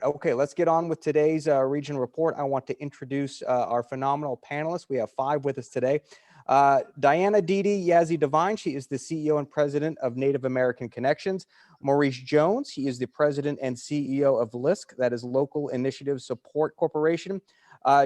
Okay, let's get on with today's regional report. I want to introduce our phenomenal panelists. We have 5 with us today. Diana Didi Yazzie Devine, she is the CEO and president of Native American Connections. Maurice Jones, he is the president and CEO of LISC, that is Local Initiative Support Corporation.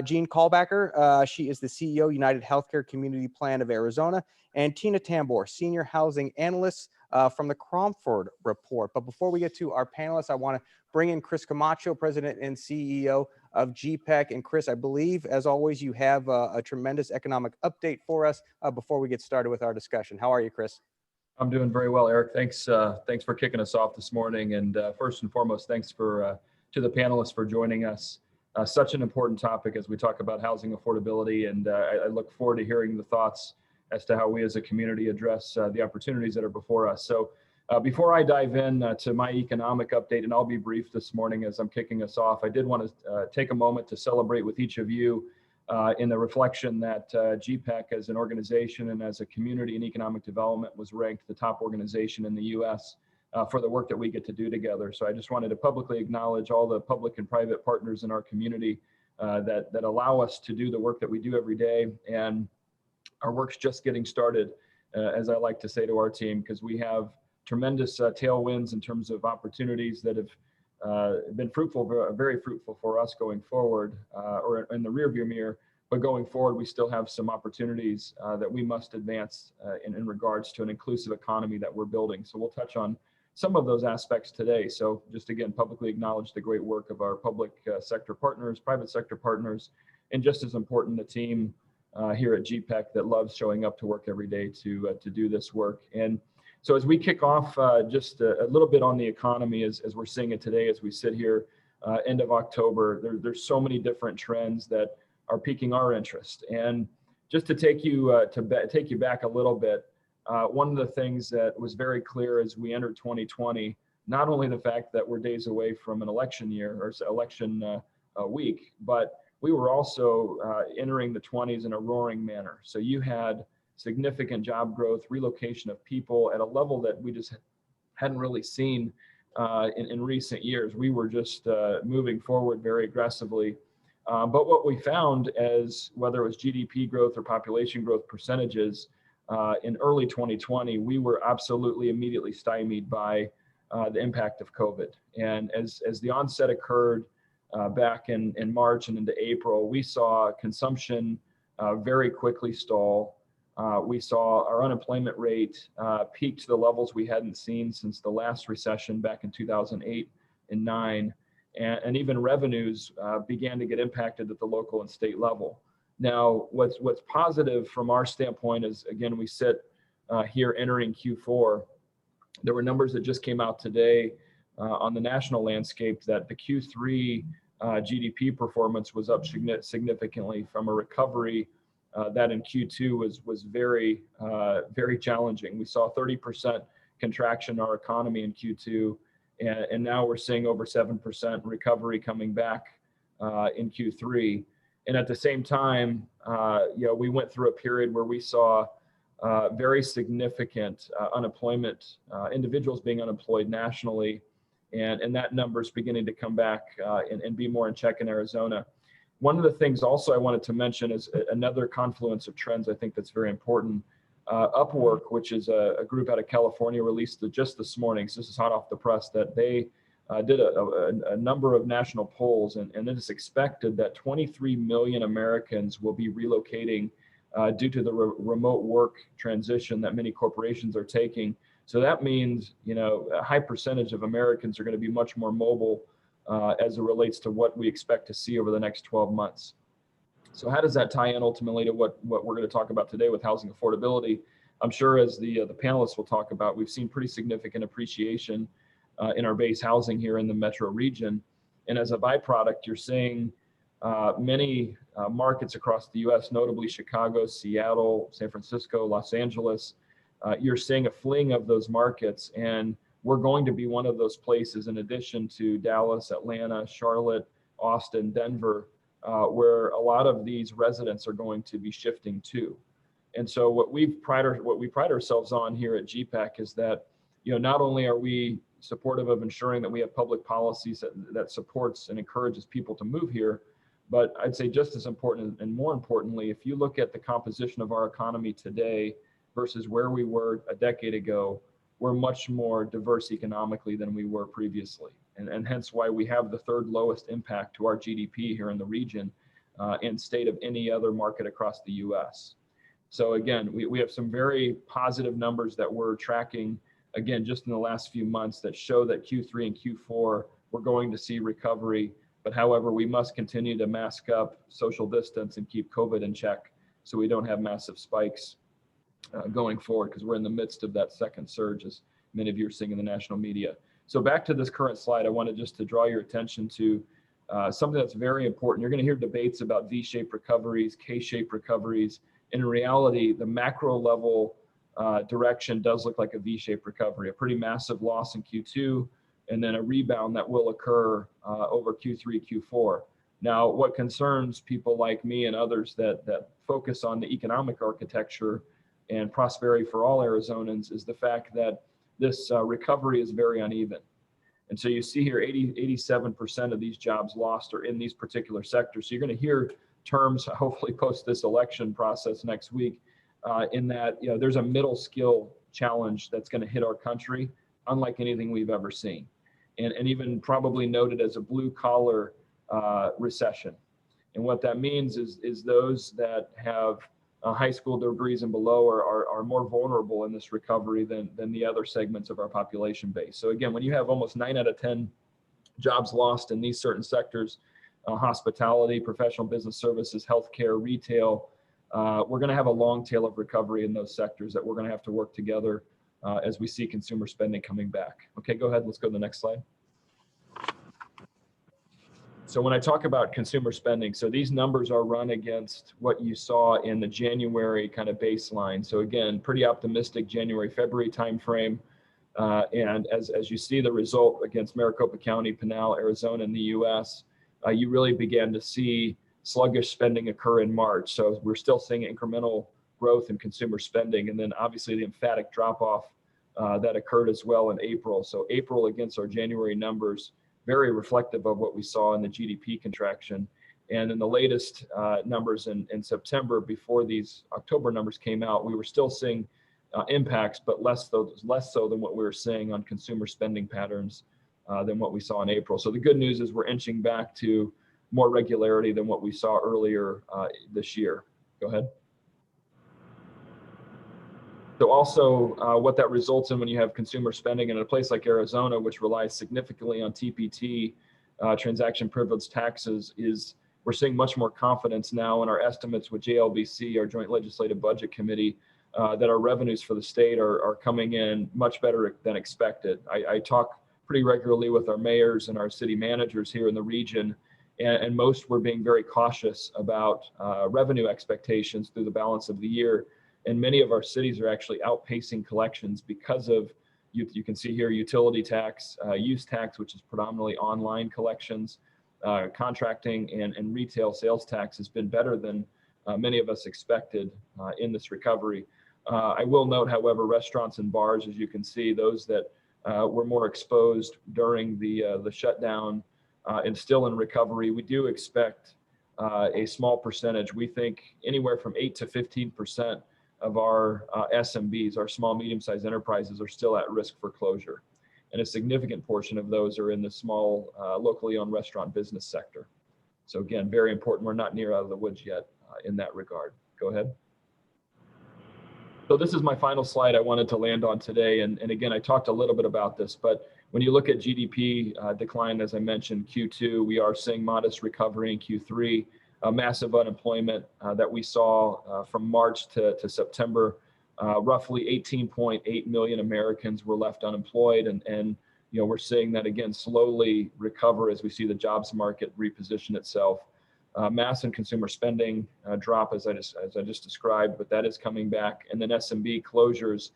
Jean Kalbacher, she is the CEO, UnitedHealthcare Community Plan of Arizona. And Tina Tamboer, senior housing analyst from the Cromford report. But before we get to our panelists, I want to bring in Chris Camacho, president and CEO of GPEC. And Chris, I believe, as always, you have a tremendous economic update for us before we get started with our discussion. How are you, Chris? I'm doing very well, Eric. Thanks for kicking us off this morning. And first and foremost, thanks to the panelists for joining us. Such an important topic as we talk about housing affordability. And I look forward to hearing the thoughts as to how we as a community address the opportunities that are before us. So before I dive in to my economic update, and I'll be brief this morning as I'm kicking us off, I did want to take a moment to celebrate with each of you in the reflection that GPEC as an organization and as a community in economic development was ranked the top organization in the U.S. For the work that we get to do together. So I just wanted to publicly acknowledge all the public and private partners in our community that allow us to do the work that we do every day. And our work's just getting started, as I like to say to our team, because we have tremendous tailwinds in terms of opportunities that have been fruitful, very fruitful for us going forward, or in the rearview mirror. But going forward, we still have some opportunities that we must advance in regards to an inclusive economy that we're building. So we'll touch on some of those aspects today. So just again, publicly acknowledge the great work of our public sector partners, private sector partners, and just as important, the team here at GPEC that loves showing up to work every day to do this work. And so as we kick off just a little bit on the economy as we're seeing it today, as we sit here end of October, there's so many different trends that are piquing our interest. And just to take you back a little bit, one of the things that was very clear as we entered 2020, not only the fact that we're days away from an election year or election week, but we were also entering the 20s in a roaring manner. So you had significant job growth, relocation of people at a level that we just hadn't really seen in recent years. We were just moving forward very aggressively. But what we found as whether it was GDP growth or population growth percentages in early 2020, we were absolutely immediately stymied by the impact of COVID. And as the onset occurred back in March and into April, we saw consumption very quickly stall. We saw our unemployment rate peak to the levels we hadn't seen since the last recession back in 2008 and 9. And even revenues began to get impacted at the local and state level. Now, what's positive from our standpoint is, again, we sit here entering Q4. There were numbers that just came out today on the national landscape that the Q3 GDP performance was up significantly from a recovery that in Q2 was very, very challenging. We saw 30% contraction in our economy in Q2, and now we're seeing over 7% recovery coming back in Q3. And at the same time, we went through a period where we saw very significant unemployment, individuals being unemployed nationally, and that number's beginning to come back and be more in check in Arizona. One of the things also I wanted to mention is another confluence of trends I think that's very important. Upwork, which is a group out of California, released just this morning, so this is hot off the press, that they did a number of national polls, and it is expected that 23 million Americans will be relocating due to the remote work transition that many corporations are taking. So that means, a high percentage of Americans are going to be much more mobile as it relates to what we expect to see over the next 12 months. So how does that tie in ultimately to what we're going to talk about today with housing affordability? I'm sure as the panelists will talk about, we've seen pretty significant appreciation in our base housing here in the metro region. And as a byproduct, you're seeing many markets across the US, notably Chicago, Seattle, San Francisco, Los Angeles, you're seeing a fleeing of those markets. And we're going to be one of those places in addition to Dallas, Atlanta, Charlotte, Austin, Denver, where a lot of these residents are going to be shifting to. And so what we pride ourselves on here at GPEC is that, not only are we supportive of ensuring that we have public policies that supports and encourages people to move here. But I'd say just as important and more importantly, if you look at the composition of our economy today versus where we were a decade ago, we're much more diverse economically than we were previously. And hence why we have the third lowest impact to our GDP here in the region in state of any other market across the US. So again, we have some very positive numbers that we're tracking, again, just in the last few months that show that Q3 and Q4, we're going to see recovery. But however, we must continue to mask up, social distance, and keep COVID in check so we don't have massive spikes going forward, because we're in the midst of that second surge, as many of you are seeing in the national media. So back to this current slide, I wanted just to draw your attention to something that's very important. You're going to hear debates about V-shaped recoveries, K-shaped recoveries. In reality, the macro level direction does look like a V-shaped recovery, a pretty massive loss in Q2, and then a rebound that will occur over Q3, Q4. Now, what concerns people like me and others that focus on the economic architecture and prosperity for all Arizonans is the fact that this recovery is very uneven. And so you see here 87% of these jobs lost are in these particular sectors. So you're going to hear terms, hopefully post this election process next week, in that there's a middle skill challenge that's going to hit our country unlike anything we've ever seen. And even probably noted as a blue collar recession. And what that means is those that have high school degrees and below are more vulnerable in this recovery than the other segments of our population base. So again, when you have almost 9 out of 10 jobs lost in these certain sectors, hospitality, professional business services, healthcare, retail, we're going to have a long tail of recovery in those sectors that we're going to have to work together as we see consumer spending coming back. Okay, go ahead. Let's go to the next slide. So when I talk about consumer spending, so these numbers are run against what you saw in the January kind of baseline. So again, pretty optimistic January, February timeframe. And as you see the result against Maricopa County, Pinal, Arizona, and the US, you really began to see sluggish spending occur in March. So we're still seeing incremental growth in consumer spending. And then obviously the emphatic drop off that occurred as well in April. So April against our January numbers, very reflective of what we saw in the GDP contraction. And in the latest numbers in September, before these October numbers came out, we were still seeing impacts, but less so than what we were seeing on consumer spending patterns than what we saw in April. So the good news is we're inching back to more regularity than what we saw earlier this year. Go ahead. So also what that results in when you have consumer spending in a place like Arizona, which relies significantly on TPT, transaction privilege taxes, is we're seeing much more confidence now in our estimates with JLBC, our Joint Legislative Budget Committee, that our revenues for the state are coming in much better than expected. I talk pretty regularly with our mayors and our city managers here in the region, and most were being very cautious about revenue expectations through the balance of the year. And many of our cities are actually outpacing collections because of, you can see here, utility tax, use tax, which is predominantly online collections, contracting, and retail sales tax has been better than many of us expected in this recovery. I will note, however, restaurants and bars, as you can see, those that were more exposed during the shutdown and still in recovery, we do expect a small percentage. We think anywhere from 8 to 15% of our SMBs, our small, medium-sized enterprises, are still at risk for closure. And a significant portion of those are in the small, locally owned restaurant business sector. So again, very important. We're not near out of the woods yet in that regard. Go ahead. So this is my final slide I wanted to land on today. And again, I talked a little bit about this, but when you look at GDP decline, as I mentioned, Q2, we are seeing modest recovery in Q3. Massive unemployment that we saw from March to September. Roughly 18.8 million Americans were left unemployed, and we're seeing that again slowly recover as we see the jobs market reposition itself. Mass and consumer spending drop as I just described, but that is coming back. And then SMB closures.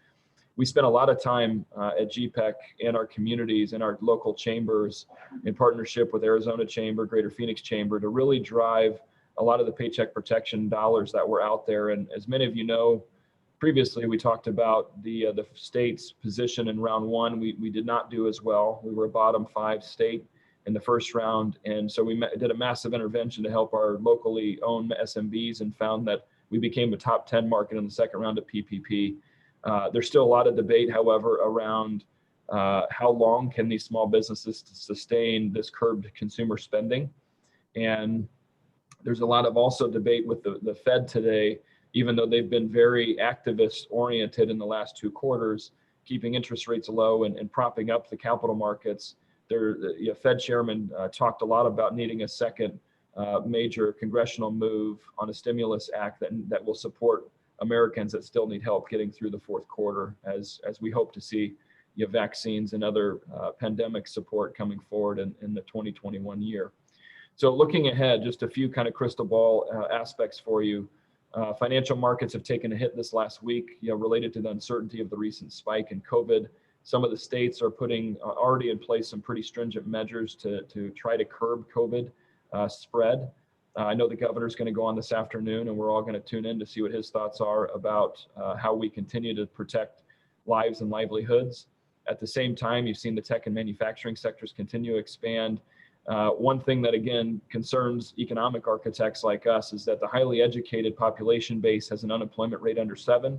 We spent a lot of time at GPEC and our communities and our local chambers in partnership with Arizona Chamber, Greater Phoenix Chamber, to really drive a lot of the paycheck protection dollars that were out there. And as many of you know, Previously, we talked about the state's position in round one. We did not do as well. We were a bottom 5 state in the first round. And so we did a massive intervention to help our locally owned SMBs and found that we became a top 10 market in the second round of PPP. There's still a lot of debate, however, around how long can these small businesses sustain this curbed consumer spending. And there's a lot of also debate with the Fed today, even though they've been very activist oriented in the last 2 quarters, keeping interest rates low and propping up the capital markets. The Fed chairman talked a lot about needing a second major congressional move on a stimulus act that will support Americans that still need help getting through the fourth quarter as we hope to see vaccines and other pandemic support coming forward in the 2021 year. So looking ahead, just a few kind of crystal ball aspects for you. Financial markets have taken a hit this last week, related to the uncertainty of the recent spike in COVID. Some of the states are putting already in place some pretty stringent measures to try to curb COVID spread. I know the governor's going to go on this afternoon, and we're all going to tune in to see what his thoughts are about how we continue to protect lives and livelihoods. At the same time, you've seen the tech and manufacturing sectors continue to expand. One thing that, again, concerns economic architects like us is that the highly educated population base has an unemployment rate under 7.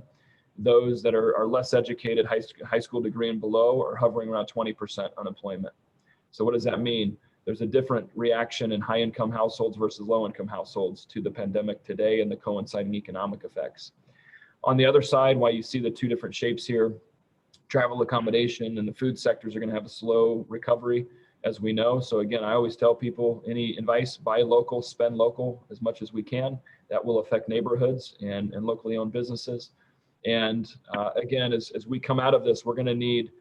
Those that are less educated, high school degree and below, are hovering around 20% unemployment. So what does that mean? There's a different reaction in high-income households versus low-income households to the pandemic today and the coinciding economic effects. On the other side, while you see the 2 different shapes here, travel accommodation and the food sectors are going to have a slow recovery, as we know. So again, I always tell people, any advice, buy local, spend local as much as we can. That will affect neighborhoods and locally owned businesses. And again, as we come out of this, we're going to need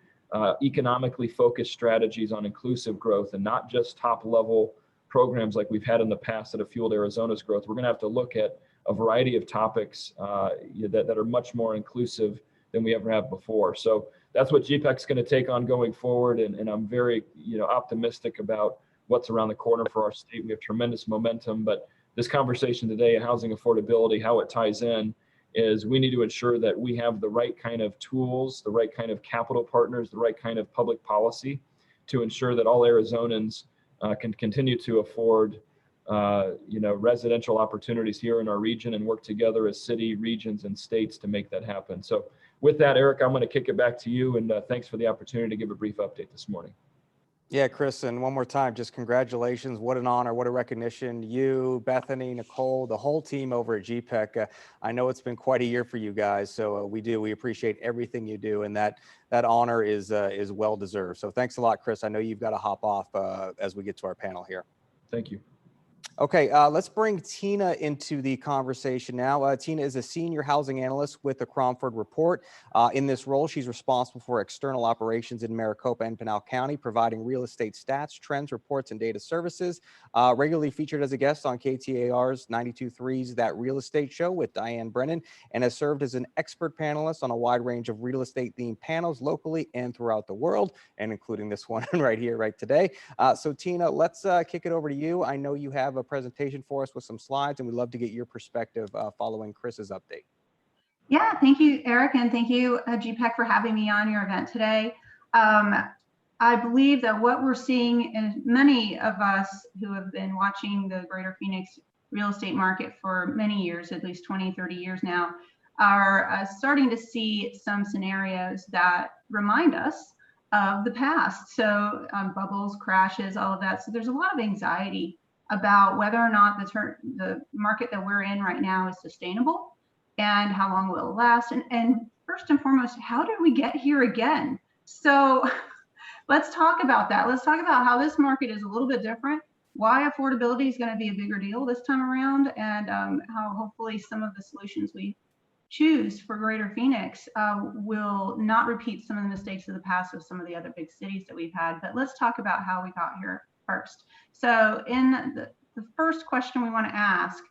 economically focused strategies on inclusive growth and not just top level programs like we've had in the past that have fueled Arizona's growth. We're going to have to look at a variety of topics that are much more inclusive than we ever have before. So that's what GPEC is going to take on going forward. And I'm very optimistic about what's around the corner for our state. We have tremendous momentum, but this conversation today, housing affordability, how it ties in, is we need to ensure that we have the right kind of tools, the right kind of capital partners, the right kind of public policy to ensure that all Arizonans can continue to afford residential opportunities here in our region and work together as city, regions, and states to make that happen. So with that, Eric, I'm going to kick it back to you, and thanks for the opportunity to give a brief update this morning. Yeah, Chris, and one more time, just congratulations. What an honor, what a recognition. You, Bethany, Nicole, the whole team over at GPEC. I know it's been quite a year for you guys, so we appreciate everything you do, and that honor is well deserved. So thanks a lot, Chris. I know you've got to hop off as we get to our panel here. Thank you. Okay, let's bring Tina into the conversation now. Tina is a senior housing analyst with the Cromford Report. In this role, she's responsible for external operations in Maricopa and Pinal County, providing real estate stats, trends, reports, and data services. Regularly featured as a guest on KTAR's 92.3's That Real Estate Show with Diane Brennan, and has served as an expert panelist on a wide range of real estate themed panels locally and throughout the world, and including this one right here, right today. So Tina, let's kick it over to you. I know you have a presentation for us with some slides, and we'd love to get your perspective following Chris's update. Yeah, thank you, Eric, and thank you, GPEC, for having me on your event today. I believe that what we're seeing, and many of us who have been watching the greater Phoenix real estate market for many years, at least 20, 30 years now, are starting to see some scenarios that remind us of the past. So bubbles, crashes, all of that. So there's a lot of anxiety about whether or not the market that we're in right now is sustainable and how long will it last. And first and foremost, how did we get here again? So let's talk about that. Let's talk about how this market is a little bit different, why affordability is going to be a bigger deal this time around, and how hopefully some of the solutions we choose for greater Phoenix will not repeat some of the mistakes of the past of some of the other big cities that we've had. But let's talk about how we got here first. So in the first question we want to ask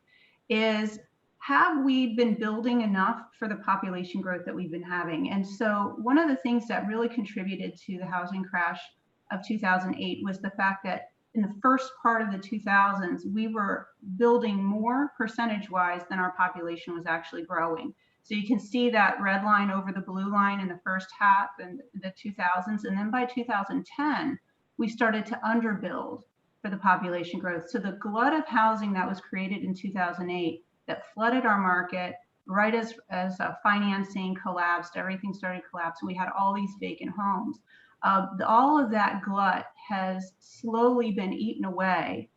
is, have we been building enough for the population growth that we've been having? And so one of the things that really contributed to the housing crash of 2008 was the fact that in the first part of the 2000s, we were building more percentage-wise than our population was actually growing. So you can see that red line over the blue line in the first half and the 2000s. And then by 2010, we started to underbuild for the population growth. So the glut of housing that was created in 2008 that flooded our market right as financing collapsed, everything started to collapse, and we had all these vacant homes. All of that glut has slowly been eaten away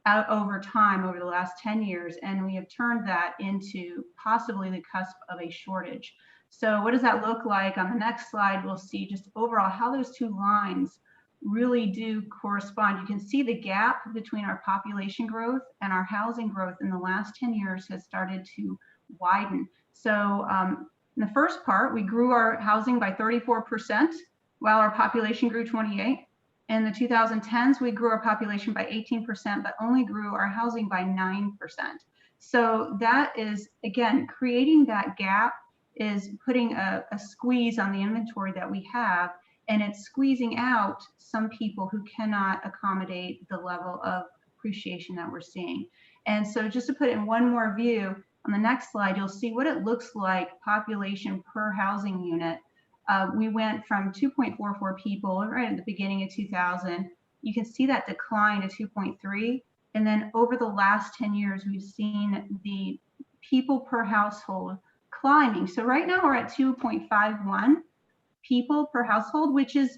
out over time over the last 10 years, and we have turned that into possibly the cusp of a shortage. So what does that look like? On the next slide, we'll see just overall how those two lines really do correspond. You can see the gap between our population growth and our housing growth in the last 10 years has started to widen. So in the first part, we grew our housing by 34% while our population grew 28%. In the 2010s, we grew our population by 18%, but only grew our housing by 9%. So that is, again, creating that gap is putting a squeeze on the inventory that we have, and it's squeezing out some people who cannot accommodate the level of appreciation that we're seeing. And so just to put it in one more view, on the next slide, you'll see what it looks like population per housing unit. We went from 2.44 people right at the beginning of 2000. You can see that decline to 2.3. And then over the last 10 years, we've seen the people per household climbing. So right now we're at 2.51 people per household, which is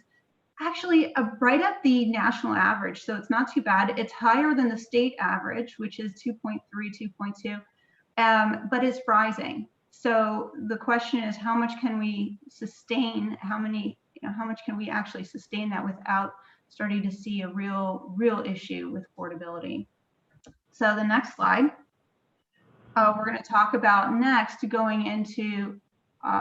actually right at the national average. So it's not too bad. It's higher than the state average, which is 2.3, 2.2, but it's rising. So the question is, how much can we sustain? How much can we actually sustain that without starting to see a real issue with affordability? So the next slide, we're going to talk about next going into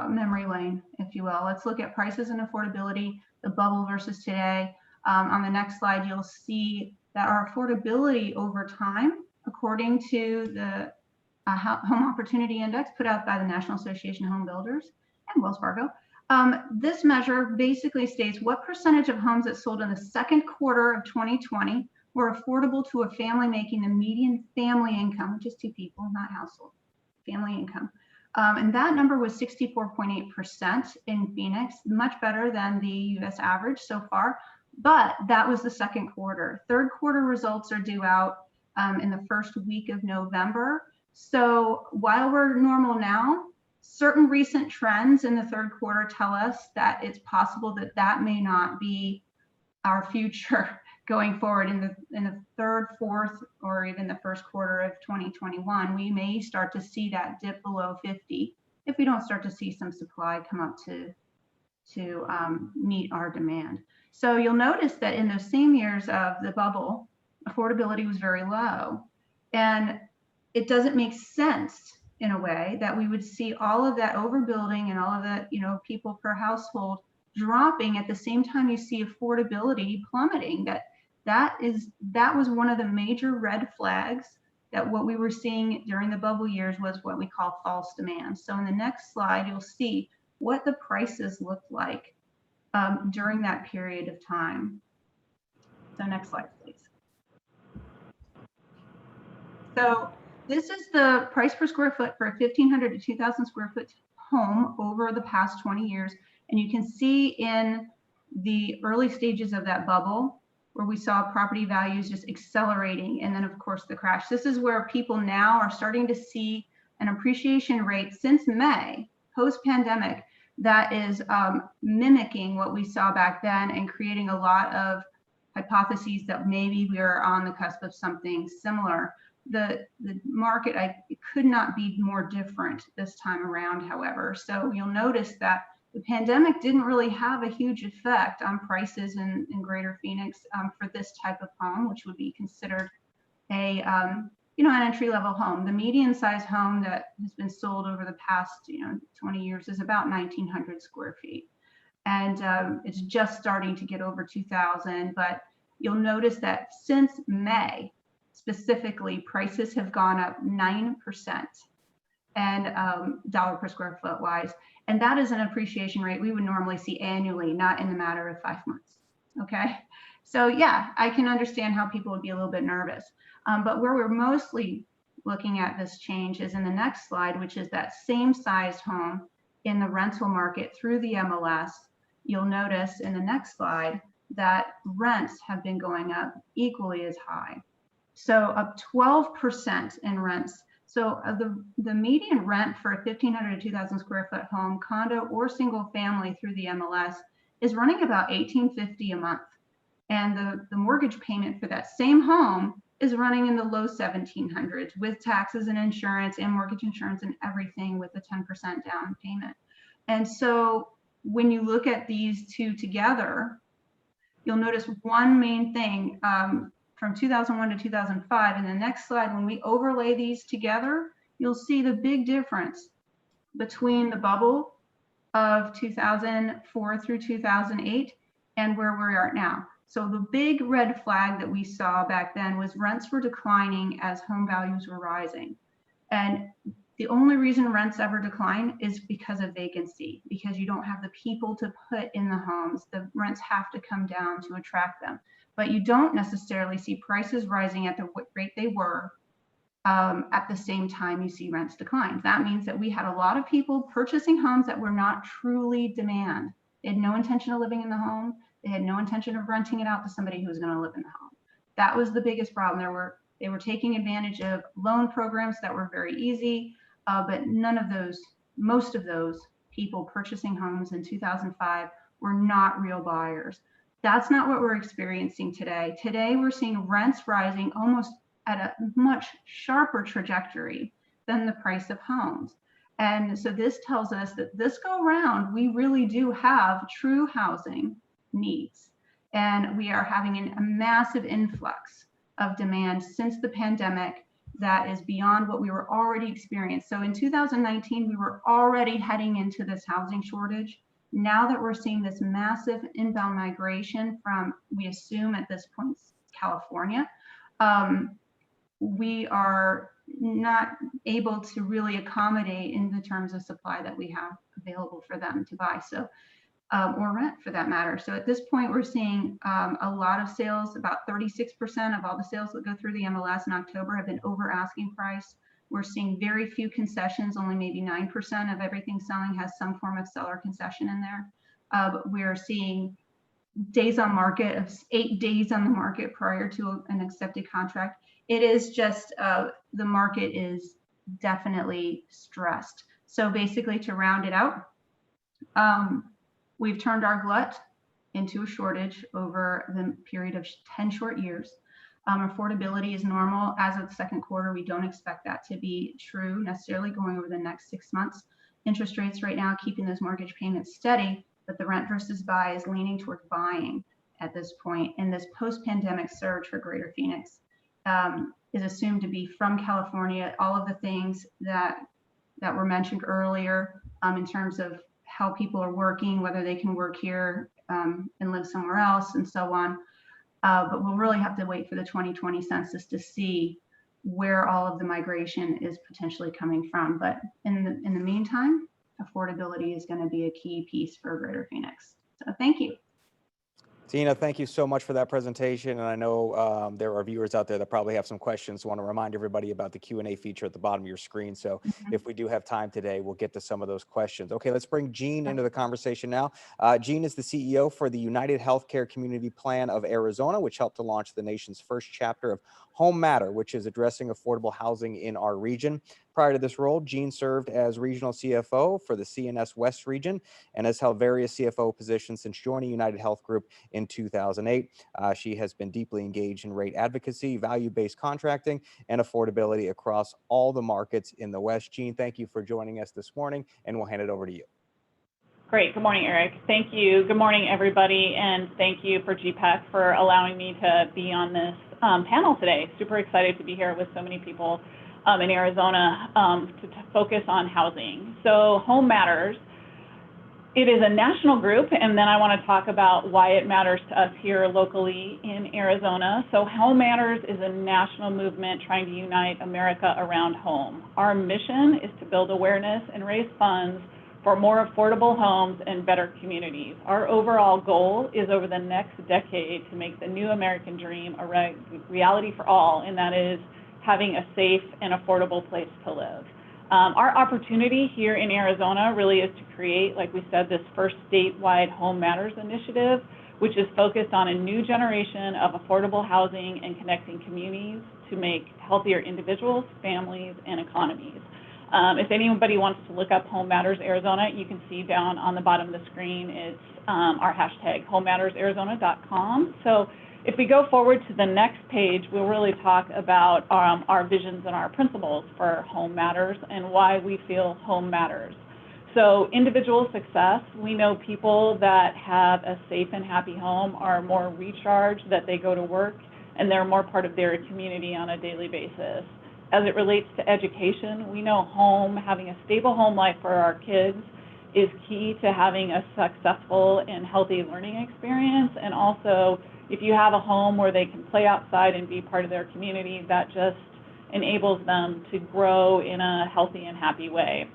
memory lane, if you will. Let's look at prices and affordability, the bubble versus today. On the next slide, you'll see that our affordability over time, according to the Home Opportunity Index put out by the National Association of Home Builders and Wells Fargo. This measure basically states what percentage of homes that sold in the second quarter of 2020 were affordable to a family making the median family income, which is two people, not household, family income. And that number was 64.8% in Phoenix, much better than the US average so far, but that was the second quarter. Third quarter results are due out in the first week of November. So while we're normal now, certain recent trends in the third quarter tell us that it's possible that that may not be our future going forward in the third, fourth, or even the first quarter of 2021. We may start to see that dip below 50 if we don't start to see some supply come up to meet our demand. So you'll notice that in those same years of the bubble, affordability was very low. And it doesn't make sense in a way that we would see all of that overbuilding and all of that, people per household dropping at the same time you see affordability plummeting. That was one of the major red flags that what we were seeing during the bubble years was what we call false demand. So in the next slide, you'll see what the prices looked like during that period of time. So next slide, please. So this is the price per square foot for a 1,500 to 2,000 square foot home over the past 20 years. And you can see in the early stages of that bubble where we saw property values just accelerating. And then of course the crash. This is where people now are starting to see an appreciation rate since May, post-pandemic, that is mimicking what we saw back then and creating a lot of hypotheses that maybe we are on the cusp of something similar. The market could not be more different this time around, however. So you'll notice that the pandemic didn't really have a huge effect on prices in Greater Phoenix for this type of home, which would be considered an entry-level home. The median-sized home that has been sold over the past 20 years is about 1,900 square feet, and it's just starting to get over 2,000. But you'll notice that since May, specifically, prices have gone up 9%, and dollar per square foot wise. And that is an appreciation rate we would normally see annually, not in the matter of 5 months. Okay. So yeah, I can understand how people would be a little bit nervous. But where we're mostly looking at this change is in the next slide, which is that same sized home in the rental market through the MLS. You'll notice in the next slide that rents have been going up equally as high. So up 12% in rents. So the median rent for a 1,500 to 2,000 square foot home, condo or single family through the MLS is running about $1,850 a month. And the mortgage payment for that same home is running in the low 1,700s with taxes and insurance and mortgage insurance and everything with a 10% down payment. And so when you look at these two together, you'll notice one main thing from 2001 to 2005. In the next slide, when we overlay these together, you'll see the big difference between the bubble of 2004 through 2008 and where we are now. So the big red flag that we saw back then was rents were declining as home values were rising. And the only reason rents ever decline is because of vacancy, because you don't have the people to put in the homes. The rents have to come down to attract them. But you don't necessarily see prices rising at the rate they were at the same time you see rents decline. That means that we had a lot of people purchasing homes that were not truly demand. They had no intention of living in the home. They had no intention of renting it out to somebody who was going to live in the home. That was the biggest problem. They were taking advantage of loan programs that were very easy, but most of those people purchasing homes in 2005 were not real buyers. That's not what we're experiencing today. Today, we're seeing rents rising almost at a much sharper trajectory than the price of homes. And so this tells us that this go round, we really do have true housing needs. And we are having a massive influx of demand since the pandemic that is beyond what we were already experiencing. So in 2019, we were already heading into this housing shortage. Now that we're seeing this massive inbound migration from, we assume at this point, California, we are not able to really accommodate in the terms of supply that we have available for them to buy. So, or rent for that matter. So at this point, we're seeing a lot of sales, about 36% of all the sales that go through the MLS in October have been over asking price. We're seeing very few concessions, only maybe 9% of everything selling has some form of seller concession in there. But we're seeing days on market of 8 days on the market prior to an accepted contract. It is just, the market is definitely stressed. So basically to round it out, we've turned our glut into a shortage over the period of 10 short years. Affordability is normal. As of the second quarter, we don't expect that to be true necessarily going over the next 6 months. Interest rates right now keeping those mortgage payments steady, but the rent versus buy is leaning towards buying at this point. And this post-pandemic surge for Greater Phoenix is assumed to be from California. All of the things that were mentioned earlier in terms of how people are working, whether they can work here and live somewhere else and so on. But we'll really have to wait for the 2020 census to see where all of the migration is potentially coming from. But in the meantime, affordability is going to be a key piece for Greater Phoenix. So thank you. Tina, thank you so much for that presentation. And I know there are viewers out there that probably have some questions. I want to remind everybody about the Q&A feature at the bottom of your screen. So if we do have time today, we'll get to some of those questions. Okay, let's bring Jean into the conversation now. Jean is the CEO for the UnitedHealthcare Community Plan of Arizona, which helped to launch the nation's first chapter of Home Matter, which is addressing affordable housing in our region. Prior to this role, Jean served as regional CFO for the CNS West region and has held various CFO positions since joining UnitedHealth Group in 2008. She has been deeply engaged in rate advocacy, value-based contracting, and affordability across all the markets in the West. Jean, thank you for joining us this morning, and we'll hand it over to you. Great. Good morning, Eric. Thank you. Good morning, everybody, and thank you for GPEC for allowing me to be on this panel today. Super excited to be here with so many people in Arizona to focus on housing. So Home Matters, it is a national group, and then I want to talk about why it matters to us here locally in Arizona. So Home Matters is a national movement trying to unite America around home. Our mission is to build awareness and raise funds for more affordable homes and better communities. Our overall goal is over the next decade to make the new American dream a reality for all, and that is having a safe and affordable place to live. Our opportunity here in Arizona really is to create, like we said, this first statewide Home Matters initiative, which is focused on a new generation of affordable housing and connecting communities to make healthier individuals, families, and economies. If anybody wants to look up Home Matters Arizona, you can see down on the bottom of the screen, it's our hashtag, homemattersarizona.com. So if we go forward to the next page, we'll really talk about our visions and our principles for Home Matters and why we feel home matters. So individual success, we know people that have a safe and happy home are more recharged, that they go to work, and they're more part of their community on a daily basis. As it relates to education, we know having a stable home life for our kids is key to having a successful and healthy learning experience. And also, if you have a home where they can play outside and be part of their community, that just enables them to grow in a healthy and happy way.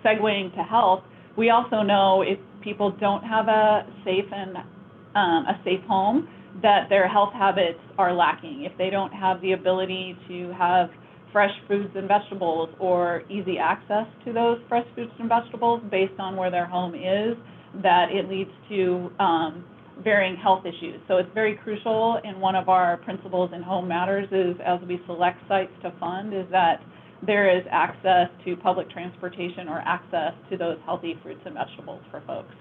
Segueing to health, we also know if people don't have a safe home, that their health habits are lacking. If they don't have the ability to have fresh fruits and vegetables or easy access to those fresh fruits and vegetables based on where their home is, that it leads to varying health issues. So it's very crucial, and one of our principles in Home Matters is, as we select sites to fund, is that there is access to public transportation or access to those healthy fruits and vegetables for folks.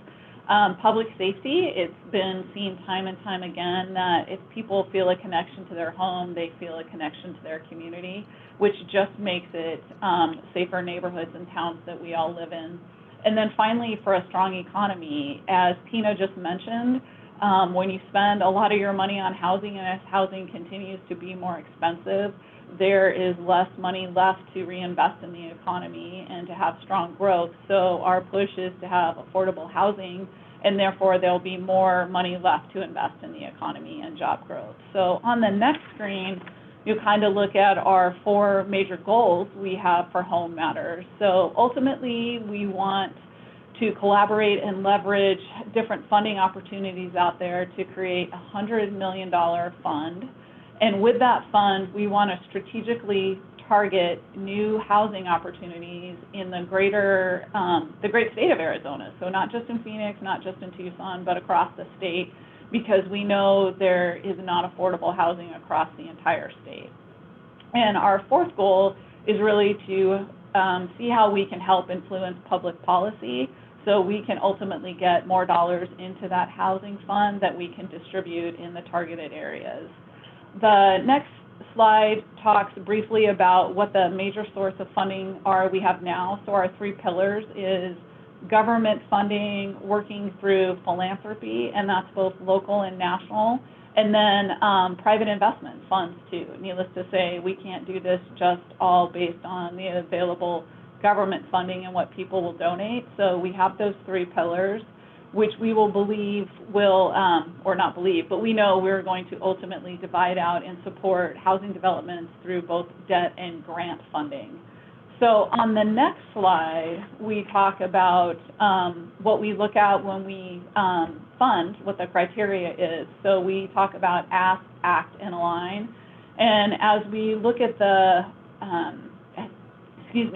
Public safety, it's been seen time and time again that if people feel a connection to their home, they feel a connection to their community, which just makes it safer neighborhoods and towns that we all live in. And then finally, for a strong economy, as Tina just mentioned, when you spend a lot of your money on housing and as housing continues to be more expensive, there is less money left to reinvest in the economy and to have strong growth. So our push is to have affordable housing, and therefore there'll be more money left to invest in the economy and job growth. So on the next screen, you kind of look at our 4 major goals we have for Home Matters. So ultimately, we want to collaborate and leverage different funding opportunities out there to create a $100 million fund. And with that fund, we want to strategically target new housing opportunities in the great state of Arizona. So not just in Phoenix, not just in Tucson, but across the state, because we know there is not affordable housing across the entire state. And our 4th goal is really to see how we can help influence public policy so we can ultimately get more dollars into that housing fund that we can distribute in the targeted areas. The next slide talks briefly about what the major source of funding are we have now. So our 3 pillars is government funding, working through philanthropy, and that's both local and national, and then private investment funds too. Needless to say, we can't do this just all based on the available government funding and what people will donate. So we have those 3 pillars, which we will believe will, or not believe, but we know we're going to ultimately divide out and support housing developments through both debt and grant funding. So on the next slide, we talk about what we look at when we fund, what the criteria is. So we talk about ask, act, and align. And as we look at the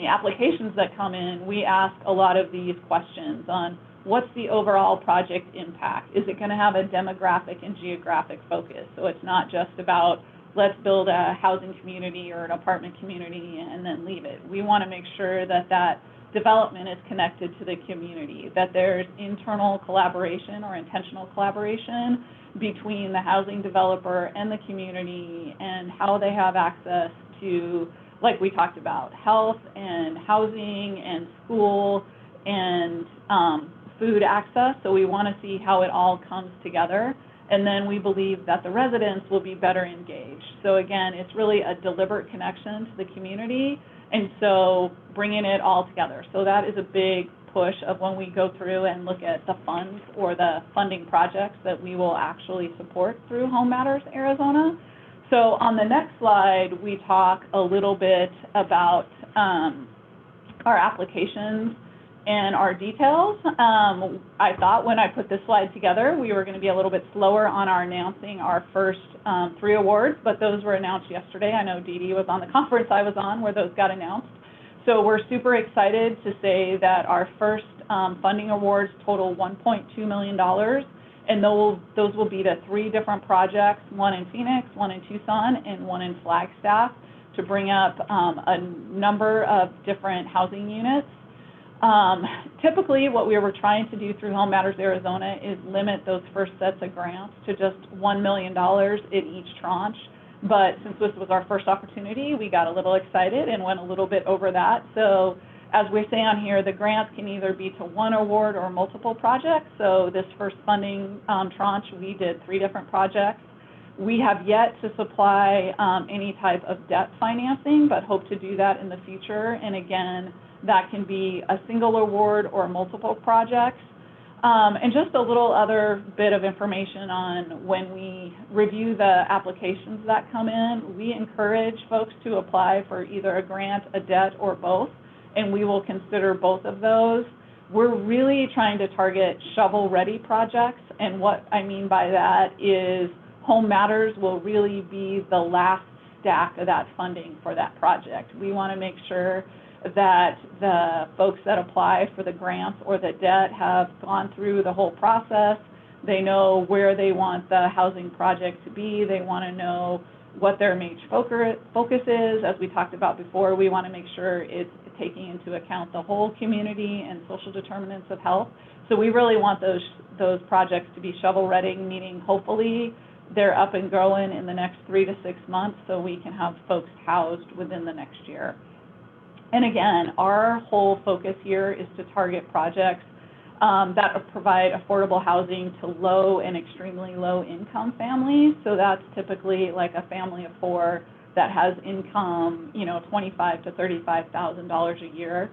applications that come in, we ask a lot of these questions on what's the overall project impact? Is it going to have a demographic and geographic focus? So it's not just about let's build a housing community or an apartment community and then leave it. We want to make sure that that development is connected to the community, that there's internal collaboration or intentional collaboration between the housing developer and the community and how they have access to, like we talked about, health and housing and school and food access. So we want to see how it all comes together. And then we believe that the residents will be better engaged. So again, it's really a deliberate connection to the community. And so bringing it all together. So that is a big push of when we go through and look at the funds or the funding projects that we will actually support through Home Matters Arizona. So on the next slide, we talk a little bit about our applications in our details. I thought when I put this slide together, we were going to be a little bit slower on our announcing our first 3 awards, but those were announced yesterday. I know Dee Dee was on the conference I was on where those got announced. So we're super excited to say that our first funding awards total $1.2 million, and those will be to 3 different projects, one in Phoenix, one in Tucson, and one in Flagstaff, to bring up a number of different housing units. Typically, what we were trying to do through Home Matters Arizona is limit those first sets of grants to just $1 million in each tranche. But since this was our first opportunity, we got a little excited and went a little bit over that. So as we say on here, the grants can either be to 1 award or multiple projects. So this first funding tranche, we did 3 different projects. We have yet to supply any type of debt financing, but hope to do that in the future. And again, that can be a single award or multiple projects. And just a little other bit of information on when we review the applications that come in, we encourage folks to apply for either a grant, a debt, or both, and we will consider both of those. We're really trying to target shovel-ready projects, and what I mean by that is Home Matters will really be the last stack of that funding for that project. We want to make sure that the folks that apply for the grants or the debt have gone through the whole process. They know where they want the housing project to be. They want to know what their major focus is. As we talked about before, we want to make sure it's taking into account the whole community and social determinants of health. So we really want those projects to be shovel-ready, meaning hopefully they're up and going in the next 3 to 6 months so we can have folks housed within the next year. And again, our whole focus here is to target projects that provide affordable housing to low and extremely low income families. So that's typically like a family of 4 that has income, $25,000 to $35,000 a year,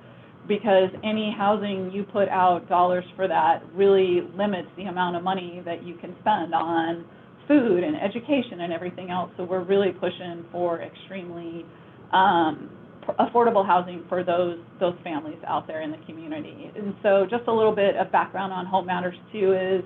because any housing you put out dollars for that really limits the amount of money that you can spend on food and education and everything else. So we're really pushing for extremely affordable housing for those families out there in the community. And so just a little bit of background on Home Matters too is,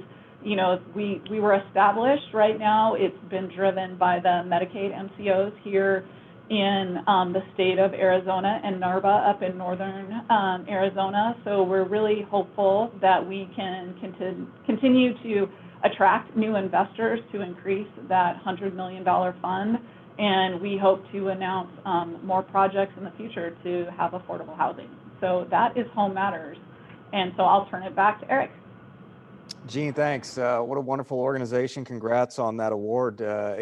we were established. Right now it's been driven by the Medicaid MCOs here in the state of Arizona and NARBA up in northern Arizona. So we're really hopeful that we can continue to attract new investors to increase that $100 million fund. And we hope to announce more projects in the future to have affordable housing. So that is Home Matters. And so I'll turn it back to Eric. Gene, thanks. What a wonderful organization. Congrats on that award,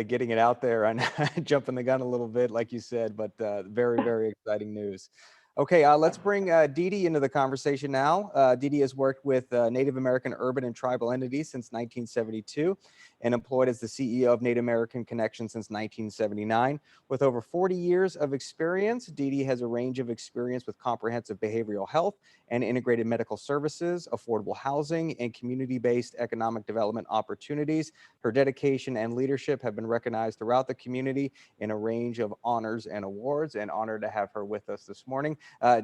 getting it out there. And jumping the gun a little bit, like you said, but very, very exciting news. Okay, let's bring Dee Dee into the conversation now. Dee Dee has worked with Native American urban and tribal entities since 1972 and employed as the CEO of Native American Connection since 1979. With over 40 years of experience, Dee Dee has a range of experience with comprehensive behavioral health and integrated medical services, affordable housing, and community-based economic development opportunities. Her dedication and leadership have been recognized throughout the community in a range of honors and awards, and honored to have her with us this morning.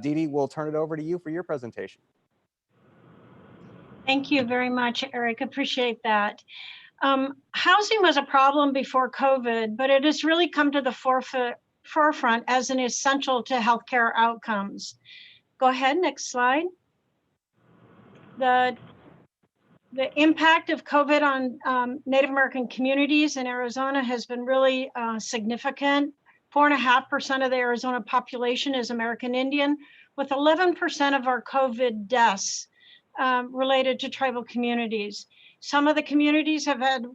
Dee Dee, we'll turn it over to you for your presentation. Thank you very much, Eric. Appreciate that. Housing was a problem before COVID, but it has really come to the forefront as an essential to healthcare outcomes. Go ahead, next slide. The impact of COVID on Native American communities in Arizona has been really significant. 4.5% of the Arizona population is American Indian, with 11% of our COVID deaths related to tribal communities. Some of the communities have had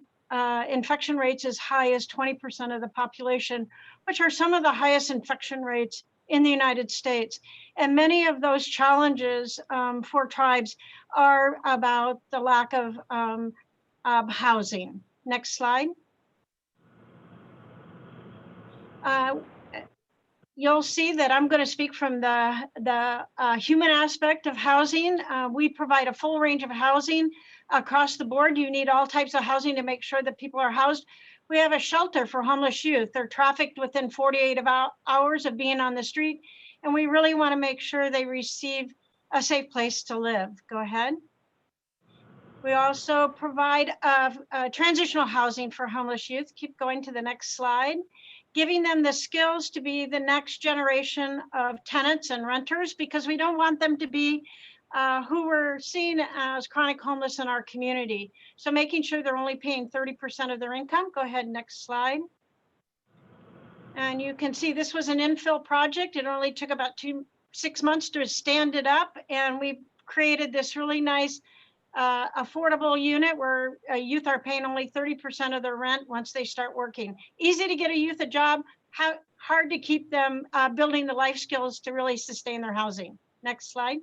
infection rates as high as 20% of the population, which are some of the highest infection rates in the United States. And many of those challenges for tribes are about the lack of housing. Next slide. You'll see that I'm going to speak from the human aspect of housing. We provide a full range of housing across the board. You need all types of housing to make sure that people are housed. We have a shelter for homeless youth. They're trafficked within 48 hours of being on the street, and we really want to make sure they receive a safe place to live. Go ahead. We also provide transitional housing for homeless youth. Keep going to the next slide. Giving them the skills to be the next generation of tenants and renters, because we don't want them to be who we're seen as chronic homeless in our community. So making sure they're only paying 30% of their income. Go ahead, next slide. And you can see this was an infill project. It only took about 6 months to stand it up. And we created this really nice affordable unit where youth are paying only 30% of their rent once they start working. Easy to get a youth a job, hard to keep them building the life skills to really sustain their housing. Next slide.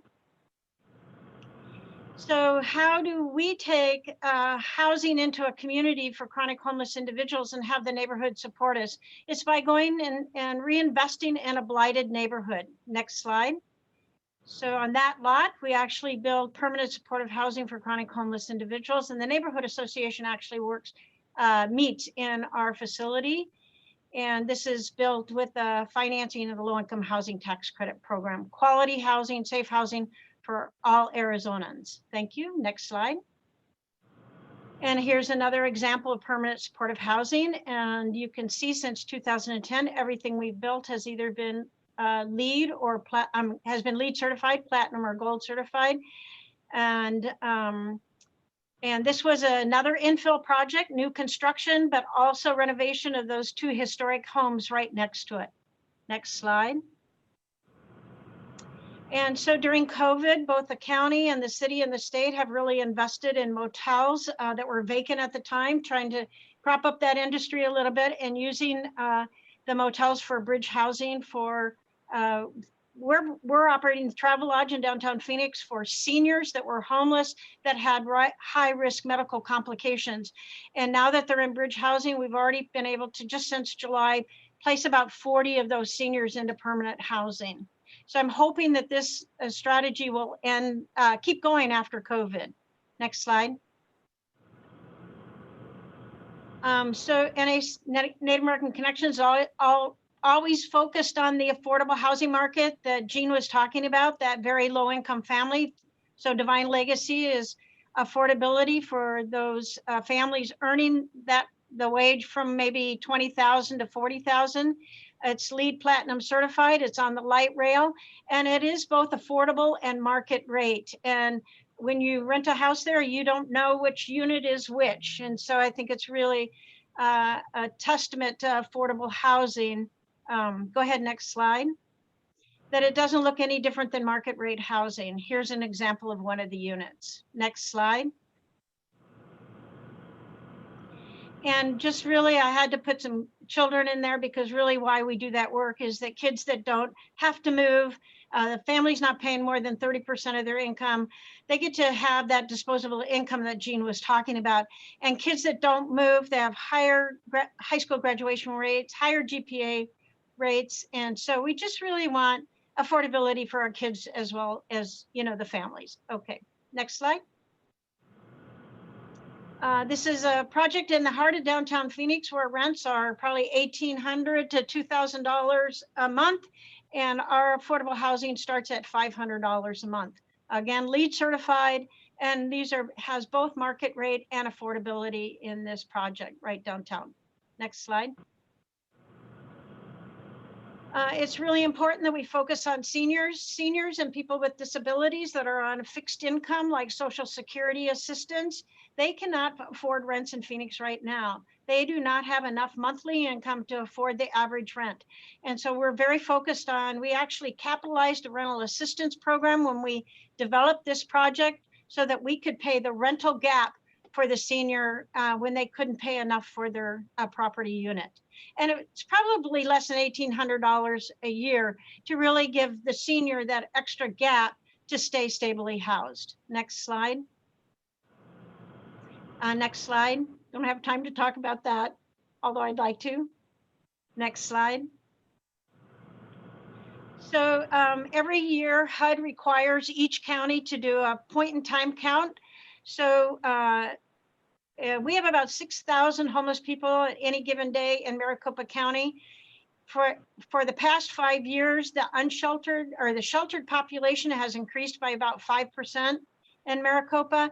So how do we take housing into a community for chronic homeless individuals and have the neighborhood support us? It's by going and reinvesting in a blighted neighborhood. Next slide. So on that lot, we actually build permanent supportive housing for chronic homeless individuals, and the neighborhood association actually meets in our facility. And this is built with the financing of the low-income housing tax credit program. Quality housing, safe housing for all Arizonans. Thank you. Next slide. And here's another example of permanent supportive housing. And you can see since 2010, everything we've built has either been LEED or has been LEED certified, platinum or gold certified. And this was another infill project, new construction, but also renovation of those 2 historic homes right next to it. Next slide. And so during COVID, both the county and the city and the state have really invested in motels that were vacant at the time, trying to prop up that industry a little bit and using the motels for bridge housing for, we're operating the Travel Lodge in downtown Phoenix for seniors that were homeless that had high risk medical complications. And now that they're in bridge housing, we've already been able to, just since July, place about 40 of those seniors into permanent housing. So I'm hoping that this strategy will keep going after COVID. Next slide. So Native American Connections always focused on the affordable housing market that Jean was talking about, that very low income family. So Devine Legacy is affordability for those families earning the wage from maybe 20,000 to 40,000. It's LEED Platinum certified, it's on the light rail, and it is both affordable and market rate. And when you rent a house there, you don't know which unit is which. And so I think it's really a testament to affordable housing. Go ahead, next slide. That it doesn't look any different than market rate housing. Here's an example of one of the units. Next slide. And just really, I had to put some children in there because really why we do that work is that kids that don't have to move, the family's not paying more than 30% of their income, they get to have that disposable income that Jean was talking about. And kids that don't move, they have higher high school graduation rates, higher GPA rates. And so we just really want affordability for our kids as well as, the families. Okay, next slide. This is a project in the heart of downtown Phoenix where rents are probably $1,800 to $2,000 a month, and our affordable housing starts at $500 a month. Again, LEED certified, and has both market rate and affordability in this project right downtown. Next slide. It's really important that we focus on seniors and people with disabilities that are on a fixed income like Social Security assistance. They cannot afford rents in Phoenix right now. They do not have enough monthly income to afford the average rent. And so we're very focused on, we actually capitalized a rental assistance program when we developed this project so that we could pay the rental gap for the senior when they couldn't pay enough for their property unit. And it's probably less than $1,800 a year to really give the senior that extra gap to stay stably housed. Next slide. Next slide. Don't have time to talk about that, although I'd like to. Next slide. So every year HUD requires each county to do a point in time count. So we have about 6,000 homeless people at any given day in Maricopa County. For the past 5 years, the unsheltered or the sheltered population has increased by about 5% in Maricopa,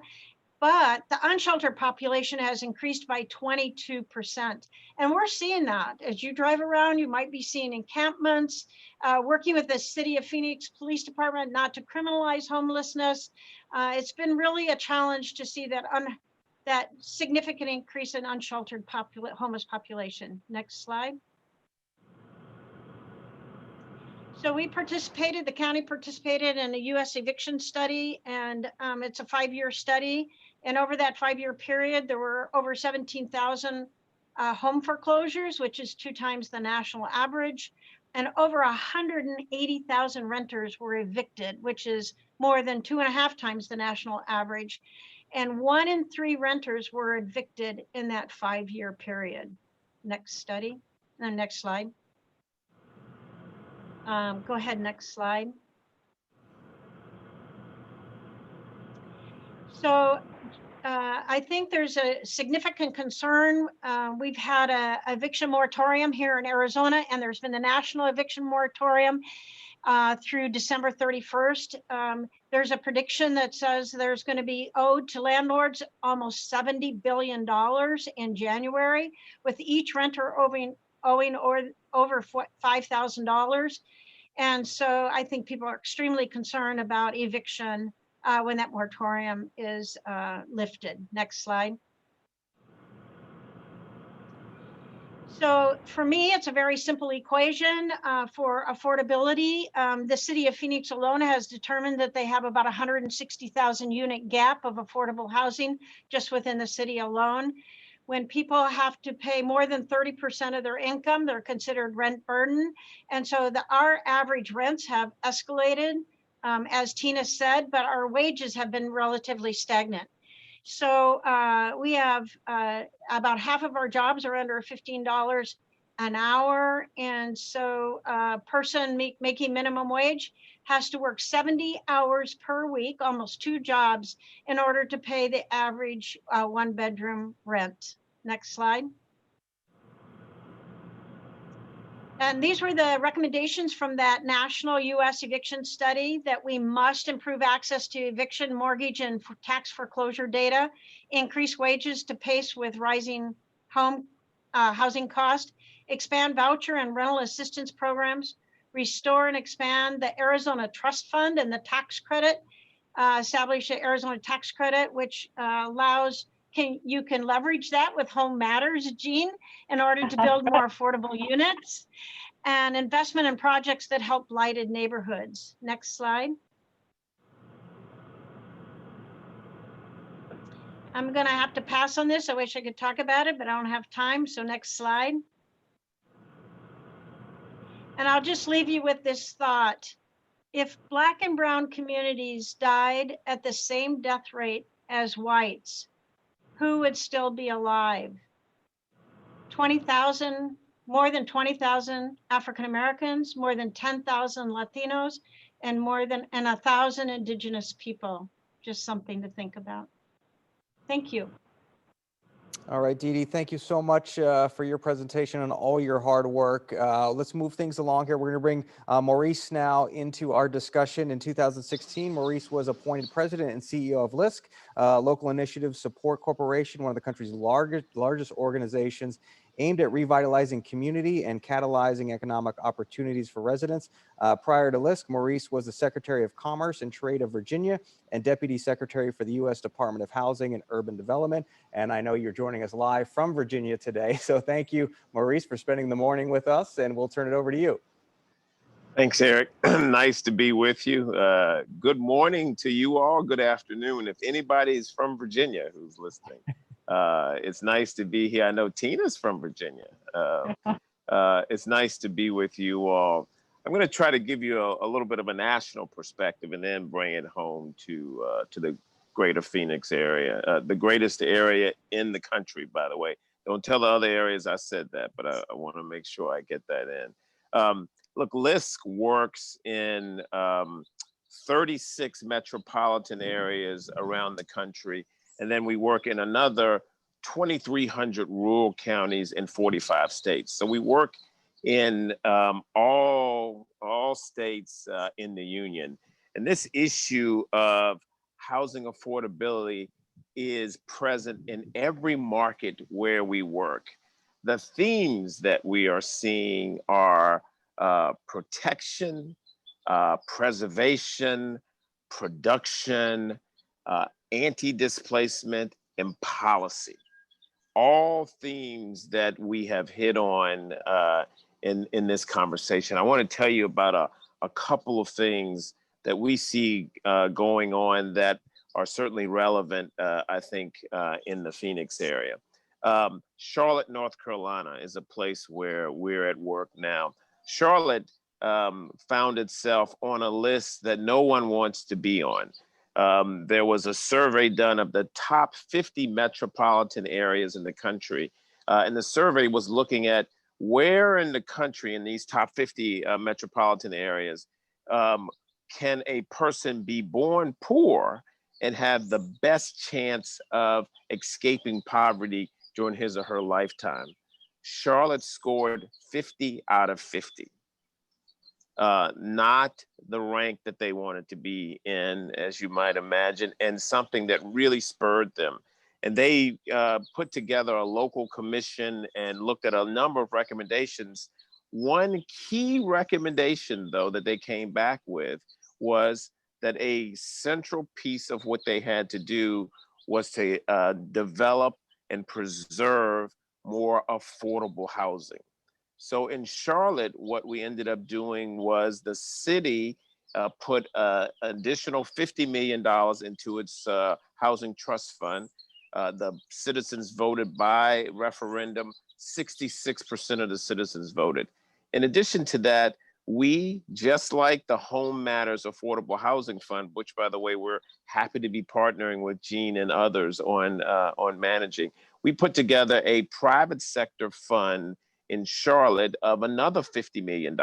but the unsheltered population has increased by 22%. And we're seeing that. As you drive around, you might be seeing encampments, working with the City of Phoenix Police Department not to criminalize homelessness. It's been really a challenge to see that significant increase in unsheltered homeless population. Next slide. So we participated, the county participated in a U.S. eviction study, and it's a 5-year study. And over that 5-year period, there were over 17,000 home foreclosures, which is 2 times the national average. And over 180,000 renters were evicted, which is more than 2.5 times the national average. And 1 in 3 renters were evicted in that 5-year period. Next study, and next slide. Go ahead, next slide. So I think there's a significant concern. We've had an eviction moratorium here in Arizona, and there's been a national eviction moratorium through December 31st. There's a prediction that says there's going to be owed to landlords almost $70 billion in January, with each renter owing over $5,000. And so I think people are extremely concerned about eviction when that moratorium is lifted. Next slide. So for me, it's a very simple equation for affordability. The city of Phoenix alone has determined that they have about 160,000 unit gap of affordable housing just within the city alone. When people have to pay more than 30% of their income, they're considered rent burden. And so our average rents have escalated, as Tina said, but our wages have been relatively stagnant. So we have about half of our jobs are under $15 an hour. And so a person making minimum wage has to work 70 hours per week, almost 2 jobs, in order to pay the average 1-bedroom rent. Next slide. And these were the recommendations from that national U.S. eviction study, that we must improve access to eviction, mortgage, and tax foreclosure data, increase wages to pace with rising housing cost, expand voucher and rental assistance programs, restore and expand the Arizona Trust Fund and the tax credit, establish the Arizona tax credit, which allows you can leverage that with Home Matters, Jean, in order to build more affordable units, and investment in projects that help blighted neighborhoods. Next slide. I'm going to have to pass on this. I wish I could talk about it, but I don't have time. So next slide. And I'll just leave you with this thought. If Black and brown communities died at the same death rate as whites, who would still be alive? 20,000, more than 20,000 African Americans, more than 10,000 Latinos, and 1,000 Indigenous people. Just something to think about. Thank you. All right, Dee Dee, thank you so much for your presentation and all your hard work. Let's move things along here. We're going to bring Maurice now into our discussion. In 2016, Maurice was appointed president and CEO of LISC, Local Initiative Support Corporation, one of the country's largest organizations aimed at revitalizing community and catalyzing economic opportunities for residents. Prior to LISC, Maurice was the Secretary of Commerce and Trade of Virginia and Deputy Secretary for the U.S. Department of Housing and Urban Development. And I know you're joining us live from Virginia today. So thank you, Maurice, for spending the morning with us, and we'll turn it over to you. Thanks, Eric. Nice to be with you. Good morning to you all. Good afternoon. If anybody's from Virginia who's listening, it's nice to be here. I know Tina's from Virginia. It's nice to be with you all. I'm going to try to give you a little bit of a national perspective and then bring it home to the greater Phoenix area, the greatest area in the country, by the way. Don't tell the other areas I said that, but I want to make sure I get that in. Look, LISC works in 36 metropolitan areas around the country. And then we work in another 2,300 rural counties in 45 states. So we work in all states in the union. And this issue of housing affordability is present in every market where we work. The themes that we are seeing are protection, preservation, production, anti-displacement, and policy. All themes that we have hit on in this conversation. I want to tell you about a couple of things that we see going on that are certainly relevant, I think, in the Phoenix area. Charlotte, North Carolina is a place where we're at work now. Charlotte found itself on a list that no one wants to be on. There was a survey done of the top 50 metropolitan areas in the country. And the survey was looking at where in the country, in these top 50 metropolitan areas, can a person be born poor and have the best chance of escaping poverty during his or her lifetime. Charlotte scored 50 out of 50. Not the rank that they wanted to be in, as you might imagine, and something that really spurred them. And they put together a local commission and looked at a number of recommendations. One key recommendation, though, that they came back with was that a central piece of what they had to do was to develop and preserve more affordable housing. So in Charlotte, what we ended up doing was the city put an additional $50 million into its housing trust fund. The citizens voted by referendum. 66% of the citizens voted. In addition to that, we, just like the Home Matters Affordable Housing Fund, which, by the way, we're happy to be partnering with Gene and others on managing, we put together a private sector fund in Charlotte of another $50 million.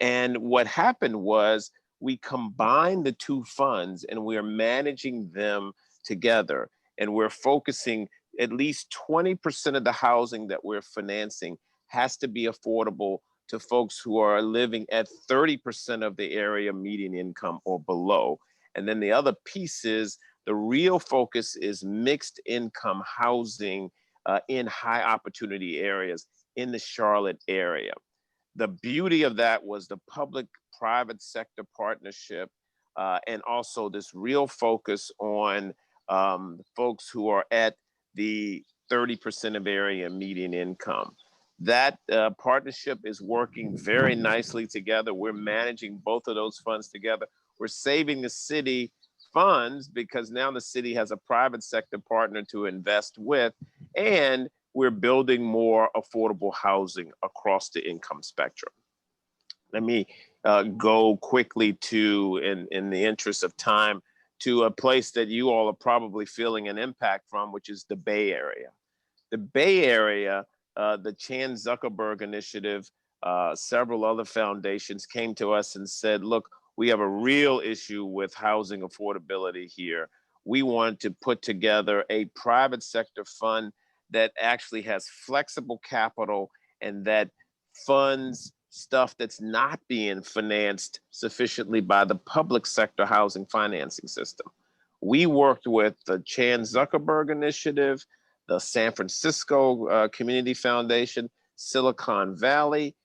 And what happened was we combined the two funds and we're managing them together. And we're focusing at least 20% of the housing that we're financing has to be affordable to folks who are living at 30% of the area median income or below. And then the other piece is the real focus is mixed income housing in high opportunity areas in the Charlotte area. The beauty of that was the public-private sector partnership and also this real focus on folks who are at the 30% of area median income. That partnership is working very nicely together. We're managing both of those funds together. We're saving the city funds because now the city has a private sector partner to invest with, and we're building more affordable housing across the income spectrum. Let me go quickly to, in the interest of time, to a place that you all are probably feeling an impact from, which is the Bay Area. The Bay Area, the Chan Zuckerberg Initiative, several other foundations came to us and said, look, we have a real issue with housing affordability here. We want to put together a private sector fund that actually has flexible capital and that funds stuff that's not being financed sufficiently by the public sector housing financing system. We worked with the Chan Zuckerberg Initiative, the San Francisco Community Foundation, Silicon Valley,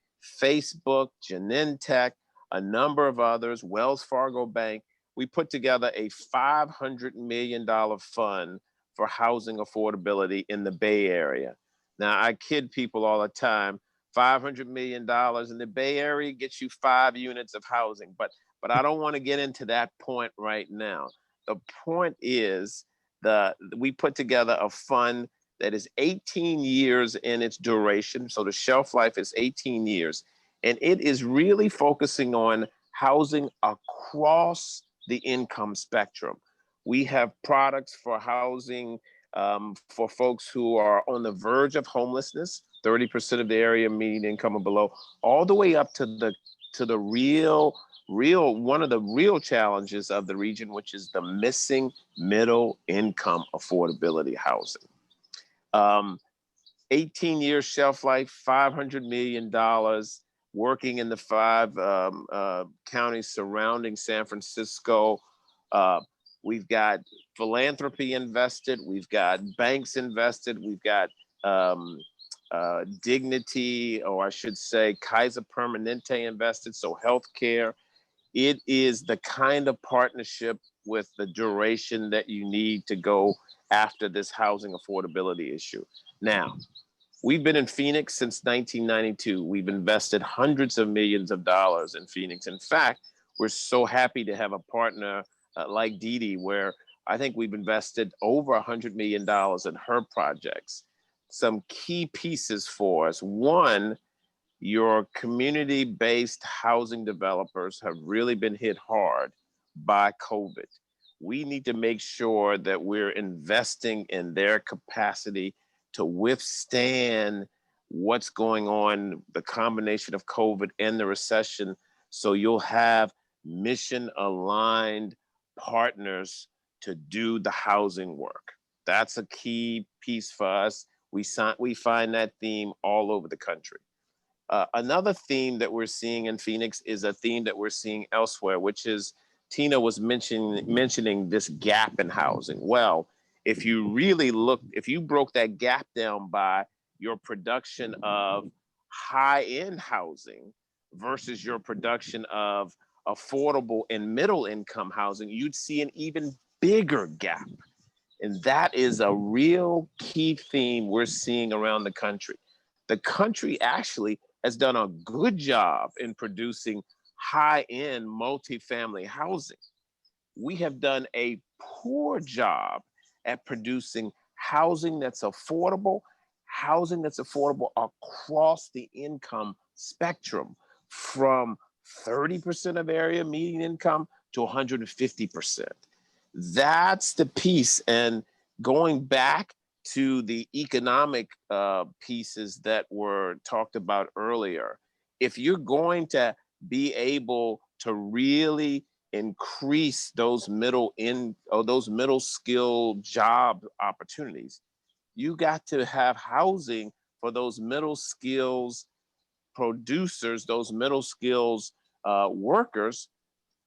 Facebook, Genentech, a number of others, Wells Fargo Bank. We put together a $500 million fund for housing affordability in the Bay Area. Now, I kid people all the time, $500 million in the Bay Area gets you 5 units of housing, but I don't want to get into that point right now. The point is we put together a fund that is 18 years in its duration. So the shelf life is 18 years. And it is really focusing on housing across the income spectrum. We have products for housing for folks who are on the verge of homelessness, 30% of the area median income or below, all the way up to the real one of the real challenges of the region, which is the missing middle income affordability housing. 18-year shelf life, $500 million, working in the 5 counties surrounding San Francisco. We've got philanthropy invested, we've got banks invested, we've got Dignity, or I should say Kaiser Permanente invested, so healthcare. It is the kind of partnership with the duration that you need to go after this housing affordability issue. Now, we've been in Phoenix since 1992. We've invested hundreds of millions of dollars in Phoenix. In fact, we're so happy to have a partner like Didi, where I think we've invested over $100 million in her projects. Some key pieces for us. One, your community-based housing developers have really been hit hard by COVID. We need to make sure that we're investing in their capacity to withstand what's going on, the combination of COVID and the recession. So you'll have mission-aligned partners to do the housing work. That's a key piece for us. We find that theme all over the country. Another theme that we're seeing in Phoenix is a theme that we're seeing elsewhere, which is Tina was mentioning this gap in housing. Well, if you really look, if you broke that gap down by your production of high-end housing versus your production of affordable and middle-income housing, you'd see an even bigger gap. And that is a real key theme we're seeing around the country. The country actually has done a good job in producing high-end multifamily housing. We have done a poor job at producing housing that's affordable across the income spectrum, from 30% of area median income to 150%. That's the piece. And going back to the economic pieces that were talked about earlier, if you're going to be able to really increase those middle skill job opportunities, you got to have housing for those middle skills producers, those middle skills workers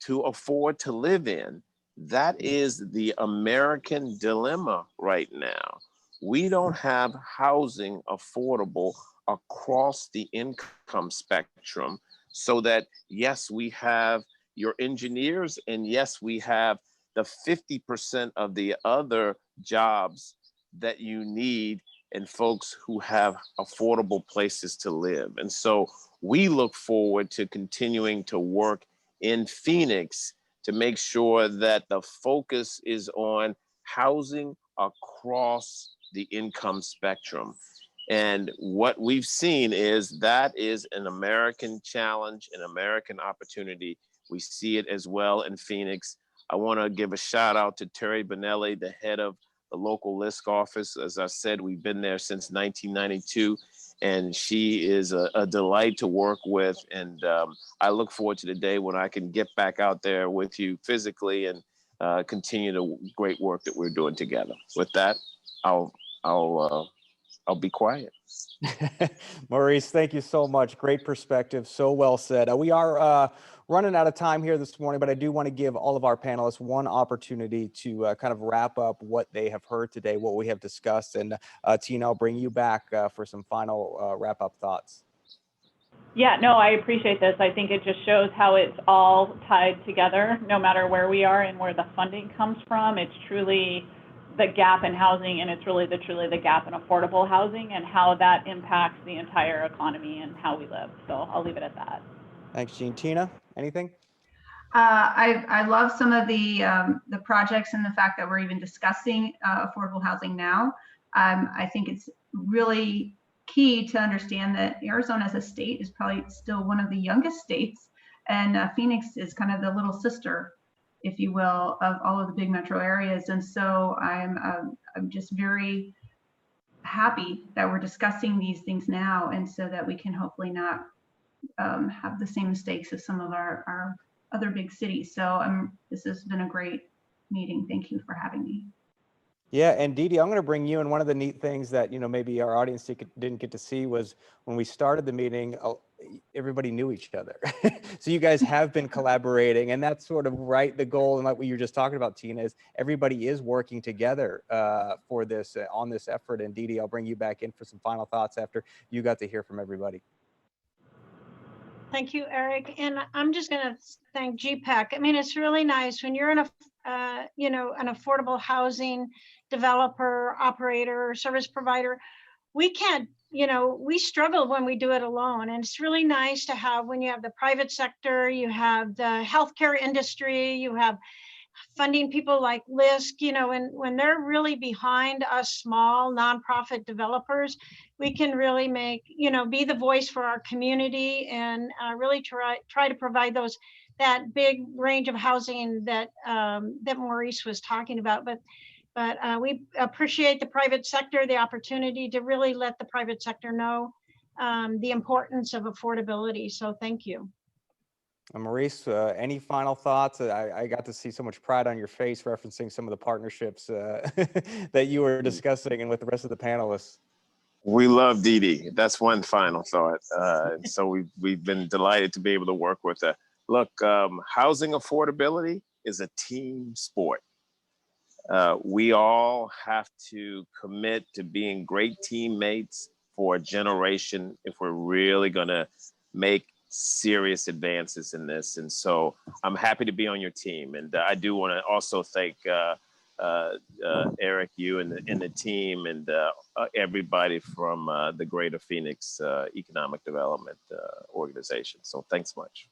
to afford to live in. That is the American dilemma right now. We don't have housing affordable across the income spectrum, so that yes, we have your engineers, and yes, we have the 50% of the other jobs that you need, and folks who have affordable places to live. And so we look forward to continuing to work in Phoenix to make sure that the focus is on housing across the income spectrum. And what we've seen is that is an American challenge, an American opportunity. We see it as well in Phoenix. I want to give a shout out to Terry Bonelli, the head of the local LISC office. As I said, we've been there since 1992, and she is a delight to work with. And I look forward to the day when I can get back out there with you physically and continue the great work that we're doing together. With that, I'll be quiet. Maurice, thank you so much. Great perspective. So well said. We are running out of time here this morning, but I do want to give all of our panelists one opportunity to kind of wrap up what they have heard today, what we have discussed. And Tina, I'll bring you back for some final wrap-up thoughts. Yeah, no, I appreciate this. I think it just shows how it's all tied together, no matter where we are and where the funding comes from. It's truly the gap in housing, and it's really truly the gap in affordable housing, and how that impacts the entire economy and how we live. So I'll leave it at that. Thanks, Jean. Tina, anything? I love some of the projects and the fact that we're even discussing affordable housing now. I think it's really key to understand that Arizona as a state is probably still one of the youngest states, and Phoenix is kind of the little sister, if you will, of all of the big metro areas. And so I'm just very happy that we're discussing these things now, and so that we can hopefully not have the same mistakes as some of our other big cities. So this has been a great meeting. Thank you for having me. Yeah, and Dee Dee, I'm going to bring you in. One of the neat things that, maybe our audience didn't get to see was when we started the meeting, everybody knew each other. So you guys have been collaborating, and that's sort of the goal. And like what you were just talking about, Tina, is everybody is working together for this, on this effort. And Dee Dee, I'll bring you back in for some final thoughts after you got to hear from everybody. Thank you, Eric. And I'm just going to thank GPEC. I mean, it's really nice when you're in an affordable housing developer, operator, service provider. We can't, we struggle when we do it alone. And it's really nice to have, when you have the private sector, you have the healthcare industry, you have funding people like LISC, when they're really behind us small nonprofit developers, we can really make, be the voice for our community and really try to provide that big range of housing that Maurice was talking about. But we appreciate the private sector, the opportunity to really let the private sector know the importance of affordability. So thank you. Maurice, any final thoughts? I got to see so much pride on your face referencing some of the partnerships that you were discussing and with the rest of the panelists. We love Dee Dee. That's one final thought. So we've been delighted to be able to work with her. Look, housing affordability is a team sport. We all have to commit to being great teammates for a generation if we're really going to make serious advances in this. And so I'm happy to be on your team. And I do want to also thank Eric, you and the team, and everybody from the Greater Phoenix Economic Development Organization. So thanks much.